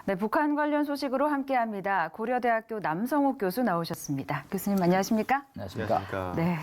네, 북한 관련 소식으로 함께합니다. 고려대학교 남성욱 교수 나오셨습니다. 교수님 안녕하십니까? 안녕하십니까. 네.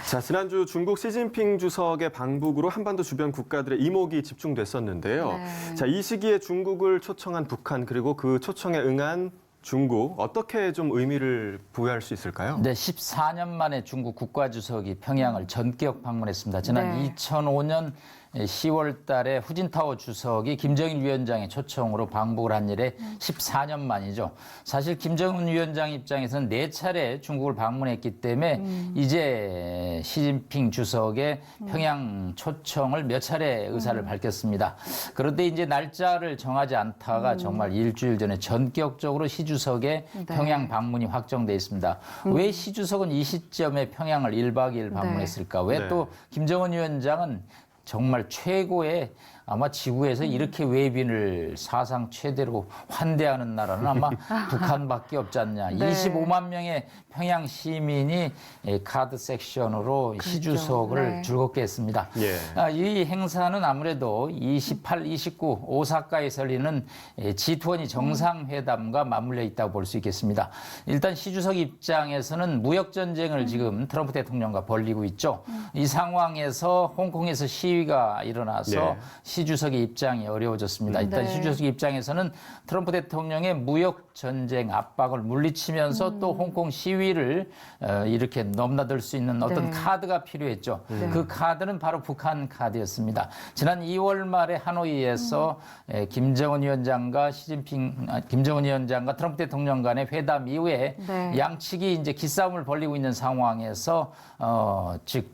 자, 지난주 중국 시진핑 주석의 방북으로 한반도 주변 국가들의 이목이 집중됐었는데요. 네. 자, 이 시기에 중국을 초청한 북한 그리고 그 초청에 응한 중국 어떻게 좀 의미를 부여할 수 있을까요? 네, 14년 만에 중국 국가주석이 평양을 전격 방문했습니다. 지난 네. 2005년 10월 달에 후진타오 주석이 김정일 위원장의 초청으로 방북을 한 일에 14년 만이죠. 사실 김정은 위원장 입장에서는 4차례 중국을 방문했기 때문에 이제 시진핑 주석의 평양 초청을 몇 차례 의사를 밝혔습니다. 그런데 이제 날짜를 정하지 않다가 정말 일주일 전에 전격적으로 시 주석의 평양 방문이 확정돼 있습니다. 왜 시 주석은 이 시점에 평양을 1박 2일 방문했을까? 왜 네. 또 김정은 위원장은 정말 최고의 아마 지구에서 이렇게 외빈을 사상 최대로 환대하는 나라는 아마 북한밖에 없지 않냐. 네. 25만 명의 평양 시민이 카드 섹션으로 시주석을 네. 즐겁게 했습니다. 예. 이 행사는 아무래도 28, 29 오사카에서 열리는 G20 정상회담과 맞물려 있다고 볼 수 있겠습니다. 일단 시주석 입장에서는 무역전쟁을 지금 트럼프 대통령과 벌이고 있죠. 이 상황에서 홍콩에서 시위가 일어나서 네. 시주석의 입장이 어려워졌습니다. 일단 네. 시주석 입장에서는 트럼프 대통령의 무역 전쟁 압박을 물리치면서 또 홍콩 시위를 이렇게 넘나들 수 있는 어떤 네. 카드가 필요했죠. 그 카드는 바로 북한 카드였습니다. 지난 2월 말에 하노이에서 김정은 위원장과 김정은 위원장과 트럼프 대통령 간의 회담 이후에 네. 양측이 이제 기싸움을 벌이고 있는 상황에서 즉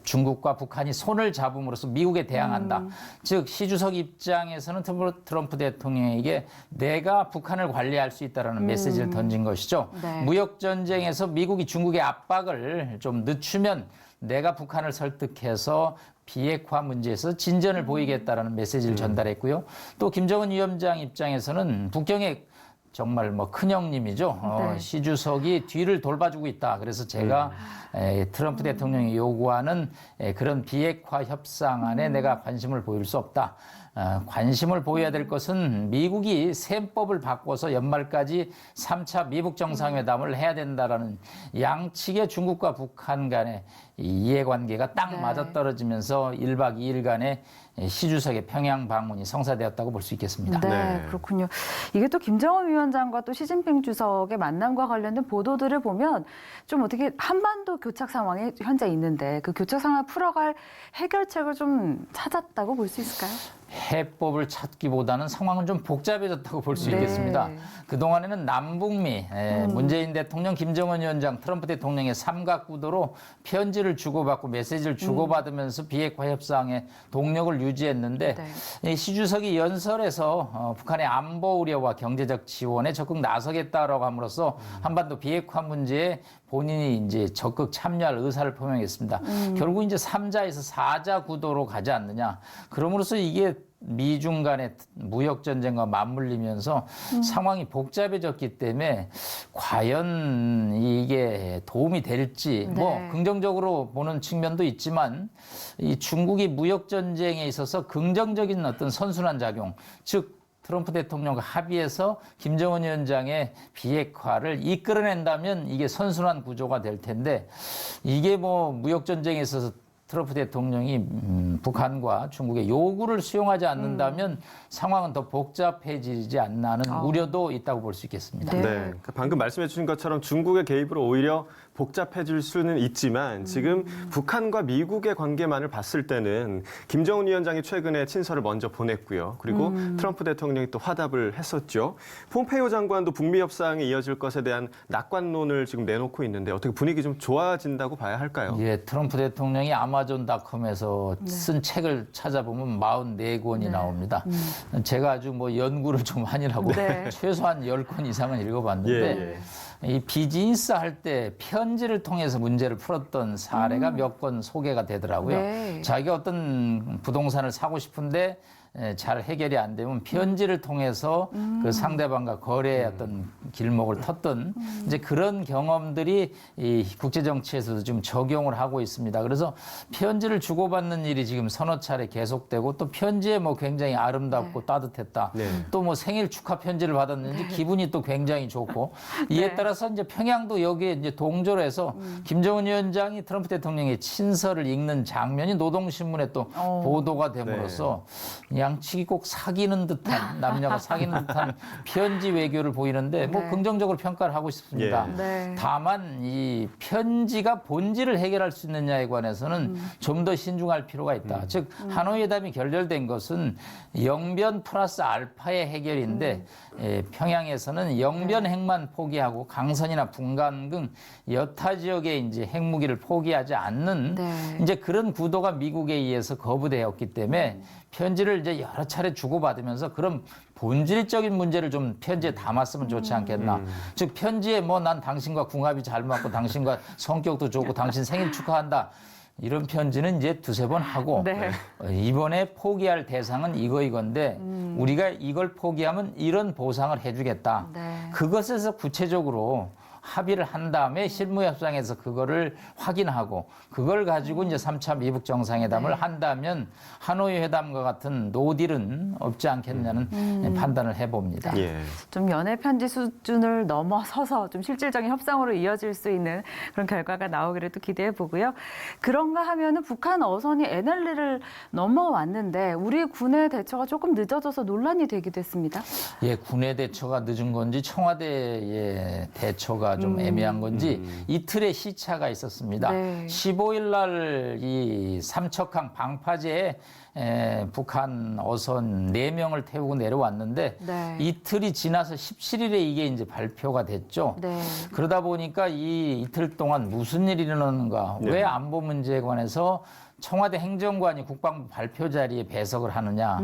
중국과 북한이 손을 잡음으로써 미국에 대항한다. 즉 시 주석 입장에서는 트럼프 대통령에게 내가 북한을 관리할 수 있다라는 메시지를 던진 것이죠. 네. 무역 전쟁에서 미국이 중국의 압박을 좀 늦추면 내가 북한을 설득해서 비핵화 문제에서 진전을 보이겠다라는 메시지를 전달했고요. 또 김정은 위원장 입장에서는 북경의 정말 뭐 큰형님이죠. 네. 시 주석이 뒤를 돌봐주고 있다. 그래서 제가 트럼프 대통령이 요구하는 그런 비핵화 협상안에 내가 관심을 보일 수 없다. 관심을 보여야 될 것은 미국이 셈법을 바꿔서 연말까지 3차 미북 정상회담을 해야 된다라는 양측의 중국과 북한 간의 이해관계가 딱 네. 맞아떨어지면서 1박 2일간의 시 주석의 평양 방문이 성사되었다고 볼 수 있겠습니다. 네, 네. 그렇군요. 이게 또 김정은 위원장과 또 시진핑 주석의 만남과 관련된 보도들을 보면 좀 어떻게 한반도 교착 상황에 현재 있는데 그 교착 상황을 풀어갈 해결책을 좀 찾았다고 볼 수 있을까요? 해법을 찾기보다는 상황은 좀 복잡해졌다고 볼 수 네. 있겠습니다. 그동안에는 남북미, 문재인 대통령, 김정은 위원장, 트럼프 대통령의 삼각구도로 편지를 주고받고 메시지를 주고받으면서 비핵화 협상의 동력을 유지했는데 이 시 주석이 연설에서 북한의 안보 우려와 경제적 지원에 적극 나서겠다라고 함으로써 한반도 비핵화 문제에 본인이 이제 적극 참여할 의사를 표명했습니다. 결국 이제 3자에서 4자 구도로 가지 않느냐. 그럼으로써 이게 미중 간의 무역 전쟁과 맞물리면서 상황이 복잡해졌기 때문에 과연 이게 도움이 될지 네. 뭐 긍정적으로 보는 측면도 있지만 이 중국이 무역 전쟁에 있어서 긍정적인 어떤 선순환 작용, 즉 트럼프 대통령과 합의해서 김정은 위원장의 비핵화를 이끌어낸다면 이게 선순환 구조가 될 텐데 이게 뭐 무역 전쟁에 있어서 트럼프 대통령이 북한과 중국의 요구를 수용하지 않는다면 상황은 더 복잡해지지 않나 하는 우려도 있다고 볼 수 있겠습니다. 네. 네. 그러니까 방금 말씀해 주신 것처럼 중국의 개입으로 오히려 복잡해질 수는 있지만 지금 북한과 미국의 관계만을 봤을 때는 김정은 위원장이 최근에 친서를 먼저 보냈고요. 그리고 트럼프 대통령이 또 화답을 했었죠. 폼페이오 장관도 북미 협상이 이어질 것에 대한 낙관론을 지금 내놓고 있는데 어떻게 분위기 좀 좋아진다고 봐야 할까요? 예, 트럼프 대통령이 아마존닷컴에서 쓴 책을 찾아보면 44권이 나옵니다. 제가 아주 뭐 연구를 좀 하느라고 네. 최소한 10권 이상은 읽어봤는데 이 비즈니스 할 때 편지를 통해서 문제를 풀었던 사례가 몇 건 소개가 되더라고요. 네. 자기가 어떤 부동산을 사고 싶은데 잘 해결이 안 되면 편지를 통해서 그 상대방과 거래의 어떤 길목을 텄던 이제 그런 경험들이 이 국제 정치에서도 좀 적용을 하고 있습니다. 그래서 편지를 주고받는 일이 지금 서너 차례 계속되고 또 편지에 뭐 굉장히 아름답고 따뜻했다. 네. 또 뭐 생일 축하 편지를 받았는지 기분이 또 굉장히 좋고 이에 따라서 이제 평양도 여기에 이제 동조를 해서 김정은 위원장이 트럼프 대통령의 친서를 읽는 장면이 노동신문에 또 보도가 됨으로써 양측이 꼭 사귀는 듯한 남녀가 사귀는 듯한 편지 외교를 보이는데 뭐 네. 긍정적으로 평가를 하고 싶습니다. 예. 네. 다만 이 편지가 본질을 해결할 수 있느냐에 관해서는 좀 더 신중할 필요가 있다. 즉 하노이 회담이 결렬된 것은 영변 플러스 알파의 해결인데 평양에서는 영변 핵만 포기하고 강선이나 분간 등 여타 지역의 이제 핵무기를 포기하지 않는 네. 이제 그런 구도가 미국에 의해서 거부되었기 때문에 편지를 이제 여러 차례 주고받으면서 그런 본질적인 문제를 좀 편지에 담았으면 좋지 않겠나. 즉 편지에 뭐 난 당신과 궁합이 잘 맞고 당신과 성격도 좋고 당신 생일 축하한다. 이런 편지는 이제 두세 번 하고 네. 이번에 포기할 대상은 이건데 우리가 이걸 포기하면 이런 보상을 해주겠다. 네. 그것에서 구체적으로 합의를 한 다음에 실무협상에서 그거를 확인하고 그걸 가지고 이제 3차 미북 정상회담을 한다면 하노이 회담과 같은 노딜은 없지 않겠냐는 판단을 해봅니다. 예. 좀 연애 편지 수준을 넘어서서 좀 실질적인 협상으로 이어질 수 있는 그런 결과가 나오기를 또 기대해 보고요. 그런가 하면은 북한 어선이 NLL을 넘어왔는데 우리 군의 대처가 조금 늦어져서 논란이 되기도 했습니다. 예, 군의 대처가 늦은 건지 청와대의 대처가 좀 애매한 건지 이틀의 시차가 있었습니다. 네. 15일 날 이 삼척항 방파제에 북한 어선 4명을 태우고 내려왔는데 네. 이틀이 지나서 17일에 이게 이제 발표가 됐죠. 네. 그러다 보니까 이 이틀 동안 무슨 일이 일어나는가, 네. 왜 안보 문제에 관해서 청와대 행정관이 국방부 발표 자리에 배석을 하느냐,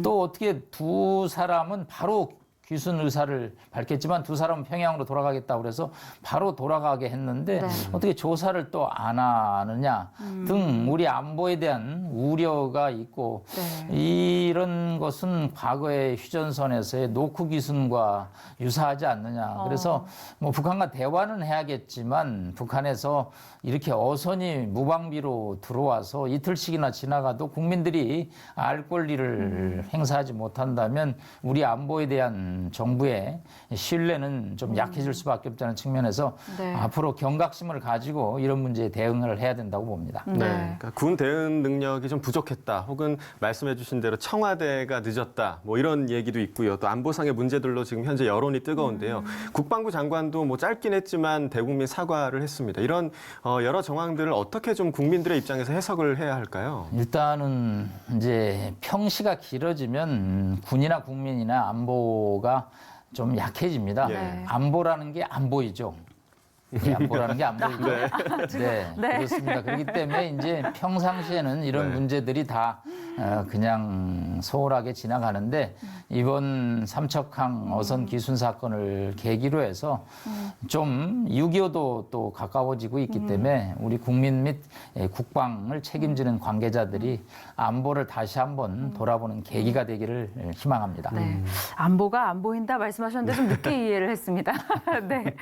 또 어떻게 두 사람은 바로 귀순 의사를 밝혔지만 두 사람은 평양으로 돌아가겠다고 그래서 바로 돌아가게 했는데 네. 어떻게 조사를 또 안 하느냐 등 우리 안보에 대한 우려가 있고 네. 이런 것은 과거의 휴전선에서의 노크 귀순과 유사하지 않느냐. 그래서 뭐 북한과 대화는 해야겠지만 북한에서 이렇게 어선이 무방비로 들어와서 이틀씩이나 지나가도 국민들이 알 권리를 행사하지 못한다면 우리 안보에 대한 정부의 신뢰는 좀 약해질 수밖에 없다는 측면에서 네. 앞으로 경각심을 가지고 이런 문제에 대응을 해야 된다고 봅니다. 네. 그러니까 군 대응 능력이 좀 부족했다. 혹은 말씀해 주신 대로 청와대가 늦었다. 뭐 이런 얘기도 있고요. 또 안보상의 문제들로 지금 현재 여론이 뜨거운데요. 국방부 장관도 뭐 짧긴 했지만 대국민 사과를 했습니다. 이런 여러 정황들을 어떻게 좀 국민들의 입장에서 해석을 해야 할까요? 일단은 이제 평시가 길어지면 군이나 국민이나 안보가 좀 약해집니다. 예. 안보라는 게 안 보이죠. 이 안보라는 게 안 보이죠. 네. 그렇습니다. 그렇기 때문에 이제 평상시에는 이런 네. 문제들이 다 그냥 소홀하게 지나가는데 이번 삼척항 어선 기순 사건을 계기로 해서 좀 6.25도 또 가까워지고 있기 때문에 우리 국민 및 국방을 책임지는 관계자들이 안보를 다시 한번 돌아보는 계기가 되기를 희망합니다. 네. 안보가 안 보인다 말씀하셨는데 좀 늦게 이해를 했습니다. 네.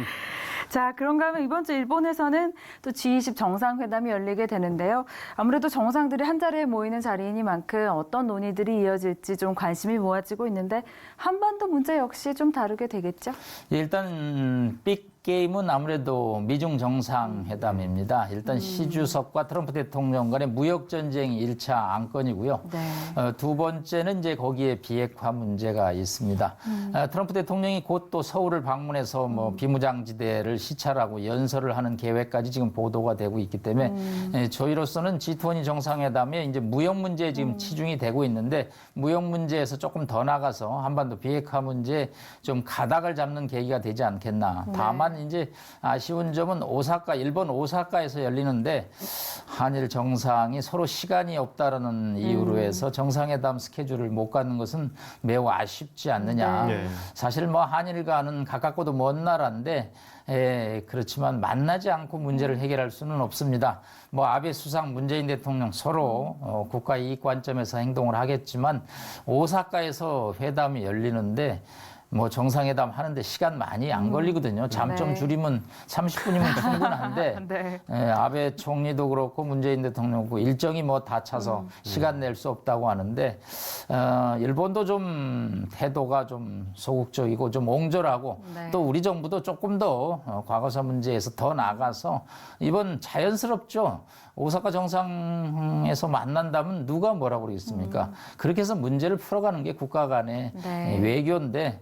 자, 그런가 하면 이번 주 일본에서는 또 G20 정상회담이 열리게 되는데요. 아무래도 정상들이 한자리에 모이는 자리이니만큼 어떤 논의들이 이어질지 좀 관심이 모아지고 있는데 한반도 문제 역시 좀 다루게 되겠죠? 일단 빅게임은 아무래도 미중 정상회담입니다. 일단 시 주석과 트럼프 대통령 간의 무역 전쟁이 1차 안건이고요. 네. 두 번째는 이제 거기에 비핵화 문제가 있습니다. 트럼프 대통령이 곧 또 서울을 방문해서 뭐 비무장지대를 시찰하고 연설을 하는 계획까지 지금 보도가 되고 있기 때문에 저희로서는 G20 정상회담에 이제 무역 문제에 지금 치중이 되고 있는데 무역 문제에서 조금 더 나가서 한반도 비핵화 문제에 좀 가닥을 잡는 계기가 되지 않겠나. 다만 다만 이제 아쉬운 점은 일본 오사카에서 열리는데 한일 정상이 서로 시간이 없다라는 이유로 해서 정상회담 스케줄을 못 갖는 것은 매우 아쉽지 않느냐. 네. 사실 뭐 한일 간은 가깝고도 먼 나라인데 그렇지만 만나지 않고 문제를 해결할 수는 없습니다. 뭐 아베 수상, 문재인 대통령 서로 국가 이익 관점에서 행동을 하겠지만 오사카에서 회담이 열리는데 뭐 정상회담 하는데 시간 많이 안 걸리거든요. 잠 좀 네. 줄이면 30분이면 충분한데 네. 아베 총리도 그렇고 문재인 대통령도 일정이 뭐 다 차서 시간 낼 수 없다고 하는데 일본도 좀 태도가 좀 소극적이고 좀 옹졸하고 네. 또 우리 정부도 조금 더 과거사 문제에서 더 나가서 이번 자연스럽죠. 오사카 정상에서 만난다면 누가 뭐라고 그러겠습니까? 그렇게 해서 문제를 풀어가는 게 국가 간의 네. 외교인데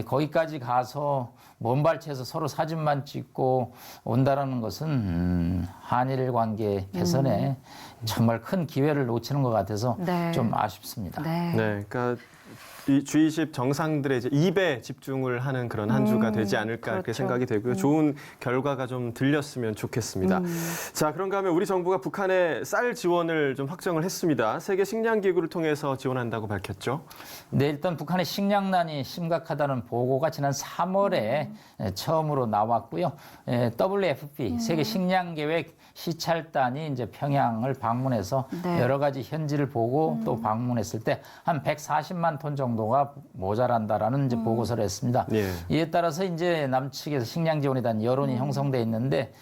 거기까지 가서 먼발치에서 서로 사진만 찍고 온다라는 것은 한일 관계 개선에 정말 큰 기회를 놓치는 것 같아서 네. 좀 아쉽습니다. 네. 네, 그러니까 이 G20 정상들의 이제 입에 집중을 하는 그런 한 주가 되지 않을까 그렇게 그렇죠. 생각이 되고요. 좋은 결과가 좀 들렸으면 좋겠습니다. 자, 그런가 하면 우리 정부가 북한에 쌀 지원을 좀 확정을 했습니다. 세계 식량 기구를 통해서 지원한다고 밝혔죠. 네, 일단 북한의 식량난이 심각하다는 보고가 지난 3월에 처음으로 나왔고요. WFP 세계 식량 계획 시찰단이 이제 평양을 방문해서 네. 여러 가지 현지를 보고 또 방문했을 때 한 140만 톤 정도가 모자란다라는 이제 보고서를 했습니다. 예. 이에 따라서 이제 남측에서 식량 지원에 대한 여론이 형성돼 있는데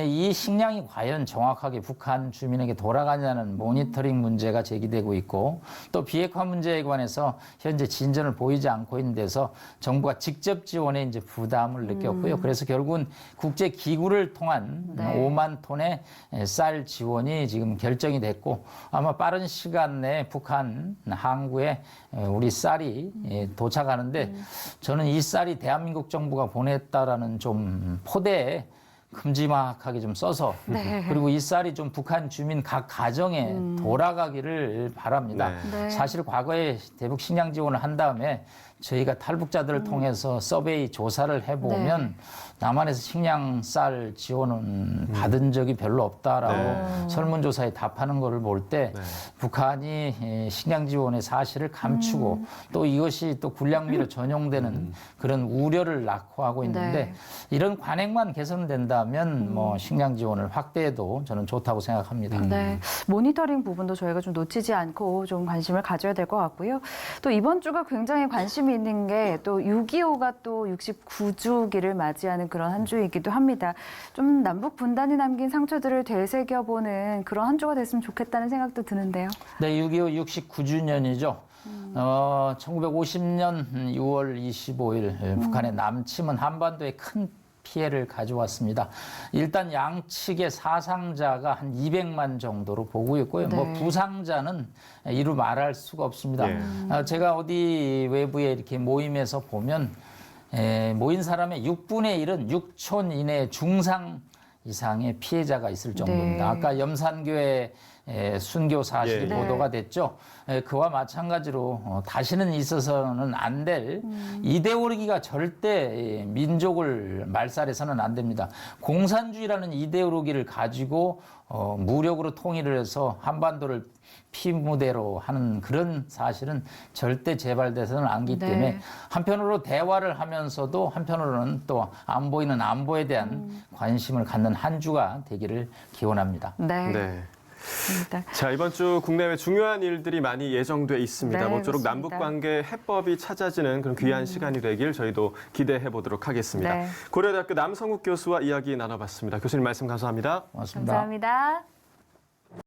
이 식량이 과연 정확하게 북한 주민에게 돌아가냐는 모니터링 문제가 제기되고 있고 또 비핵화 문제에 관해서 현재 진전을 보이지 않고 있는 데서 정부가 직접 지원에 이제 부담을 느꼈고요. 그래서 결국은 국제 기구를 통한 네. 5만 톤의 쌀 지원이 지금 결정이 됐고 아마 빠른 시간 내에 북한 항구에 우리 쌀이 도착하는데 저는 이 쌀이 대한민국 정부가 보냈다라는 좀 포대에 큼지막하게 좀 써서 네. 그리고 이 쌀이 좀 북한 주민 각 가정에 돌아가기를 바랍니다. 네. 네. 사실 과거에 대북 식량 지원을 한 다음에 저희가 탈북자들을 통해서 서베이 조사를 해보면 네. 남한에서 식량 쌀 지원은 받은 적이 별로 없다라고 네. 설문조사에 답하는 거를 볼 때 네. 북한이 식량 지원의 사실을 감추고 또 이것이 또 군량미로 전용되는 그런 우려를 낳고 하고 있는데 네. 이런 관행만 개선된다면 뭐 식량 지원을 확대해도 저는 좋다고 생각합니다. 네, 모니터링 부분도 저희가 좀 놓치지 않고 좀 관심을 가져야 될 것 같고요. 또 이번 주가 굉장히 관심이 있는 게 또 6.25가 또 69주기를 맞이하는 그런 한 주이기도 합니다. 좀 남북 분단이 남긴 상처들을 되새겨보는 그런 한 주가 됐으면 좋겠다는 생각도 드는데요. 네, 6.25 69주년이죠. 1950년 6월 25일 북한의 남침은 한반도에 큰 피해를 가져왔습니다. 일단 양측의 사상자가 한 200만 정도로 보고 있고요. 네. 뭐 부상자는 이루 말할 수가 없습니다. 예. 제가 어디 외부에 이렇게 모임에서 보면 모인 사람의 6분의 1은 6촌 이내 중상 이상의 피해자가 있을 정도입니다. 네. 아까 염산교회 순교 사실이 예. 보도가 됐죠. 그와 마찬가지로 다시는 있어서는 안 될 이데올로기가 절대 민족을 말살해서는 안 됩니다. 공산주의라는 이데올로기를 가지고 무력으로 통일을 해서 한반도를 피무대로 하는 그런 사실은 절대 재발돼서는 않기 네. 때문에 한편으로 대화를 하면서도 한편으로는 또 안 보이는 안보에 대한 관심을 갖는 한 주가 되기를 기원합니다. 네. 네. 맞습니다. 자, 이번 주 국내외 중요한 일들이 많이 예정돼 있습니다. 네, 모쪼록 그렇습니다. 남북 관계 해법이 찾아지는 그런 귀한 시간이 되길 저희도 기대해 보도록 하겠습니다. 네. 고려대학교 남성욱 교수와 이야기 나눠봤습니다. 교수님 말씀 감사합니다. 고맙습니다. 감사합니다.